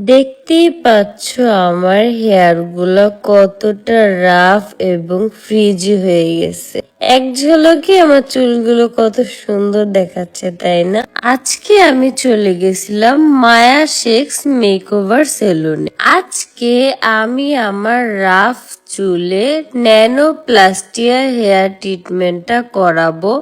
দেখতেই পাচ্ছ আমার হেয়ার গুলো কতটা রাফ এবং ফ্রিজি হয়ে গেছে। এক ঝলকে আমার চুলগুলো কত সুন্দর দেখাচ্ছে, তাই না? আজকে আমি চলে গেছিলাম মায়া শেখস মেকওভার সেলুনে। আজকে আমি আমার রাফ চুলে ন্যানো প্লাস্টিয়া হেয়ার ট্রিটমেন্টটা করাবো।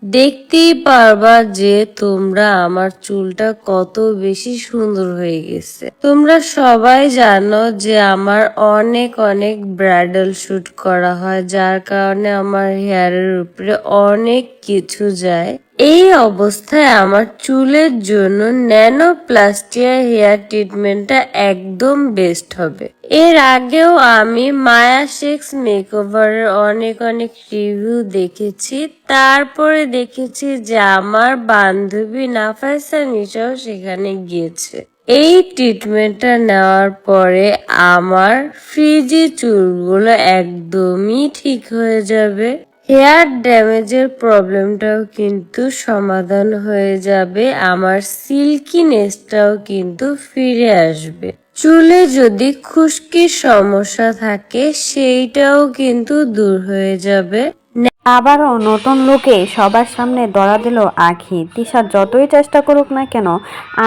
দেখতেই পারবা যে তোমরা আমার চুলটা কত বেশি সুন্দর হয়ে গেছে। তোমরা সবাই জানো যে আমার অনেক অনেক ব্রাইডাল শুট করা হয়, যার কারণে আমার হেয়ারের উপরে অনেক কিছু যায়। এই অবস্থায় আমার চুলের জন্য ন্যানো প্লাস্টিয়া হেয়ার ট্রিটমেন্টটা একদম বেস্ট হবে। এর আগেও আমি মায়া শেখস মেকওভারের অনেক অনেক রিভিউ দেখেছি, তারপরে দেখেছি যে আমার বান্ধবী নাফাইসা নিশাও সেখানে গিয়েছে। এই ট্রিটমেন্টটা নেওয়ার পরে আমার ফ্রিজি চুলগুলো একদমই ঠিক হয়ে যাবে। হেয়ার ড্যামেজের প্রবলেমটাও কিন্তু সমাধান হয়ে যাবে, আমার সিল্কিনেসটাও কিন্তু ফিরে আসবে। চুলে যদি খুশকির সমস্যা থাকে সেইটাও কিন্তু দূর হয়ে যাবে। আবারও নতুন লুকে সবার সামনে ধরা দিল আঁখি। তিশা যতই চেষ্টা করুক না কেন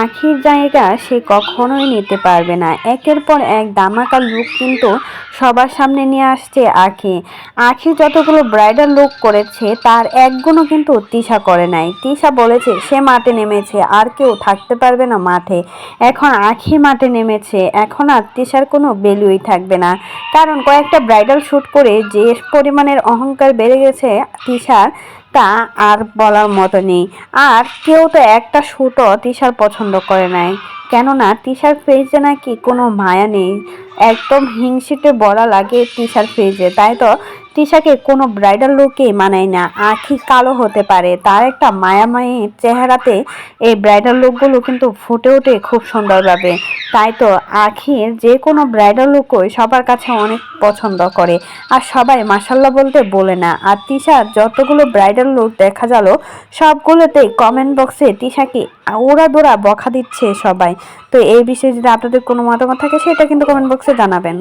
আঁখির জায়গা সে কখনোই নিতে পারবে না। একের পর এক ধামাকা লুক কিন্তু সবার সামনে নিয়ে আসছে আঁখি। আঁখি যতগুলো ব্রাইডাল লুক করেছে তার একগুণও কিন্তু তিশা করে নাই। তিশা বলেছে সে মাঠে নেমেছে, আর কেউ থাকতে পারবে না মাঠে। এখন আঁখি মাঠে নেমেছে, এখন আর তিশার কোনো ভ্যালুই থাকবে না। কারণ কয়েকটা ব্রাইডাল শ্যুট করে যে পরিমাণের অহংকার বেড়ে গেছে তিশার, তা আর বলার মতো নেই। আর কেউ তো একটা শ্যুটও তিশার পছন্দ করে নাই, কেননা তিশার ফেজে নাকি কোনো মায়া নেই, একদম হিংসিতে বলা লাগে তিশার ফেজে। তাই তো তিশাকে কোনো ব্রাইডাল লুকেই মানায় না। আঁখি কালো হতে পারে, তার একটা মায়াময়ী চেহারাতে এই ব্রাইডাল লুকগুলো কিন্তু ফুটে ওঠে খুব সুন্দরভাবে। তাই তো আঁখির যে কোনো ব্রাইডাল লুকই সবার কাছে অনেক পছন্দ করে, আর সবাই মাসাল্লাহ বলতে বলে না। আর তিশার যতগুলো ব্রাইডাল লুক দেখা গেল সবগুলোতেই কমেন্ট বক্সে তিশাকে ওড়াদোড়া বকা দিচ্ছে সবাই। তো এই বিষয়ে যদি আপনাদের কোনো মতামত থাকে সেটা কিন্তু কমেন্ট বক্সে জানাবেন।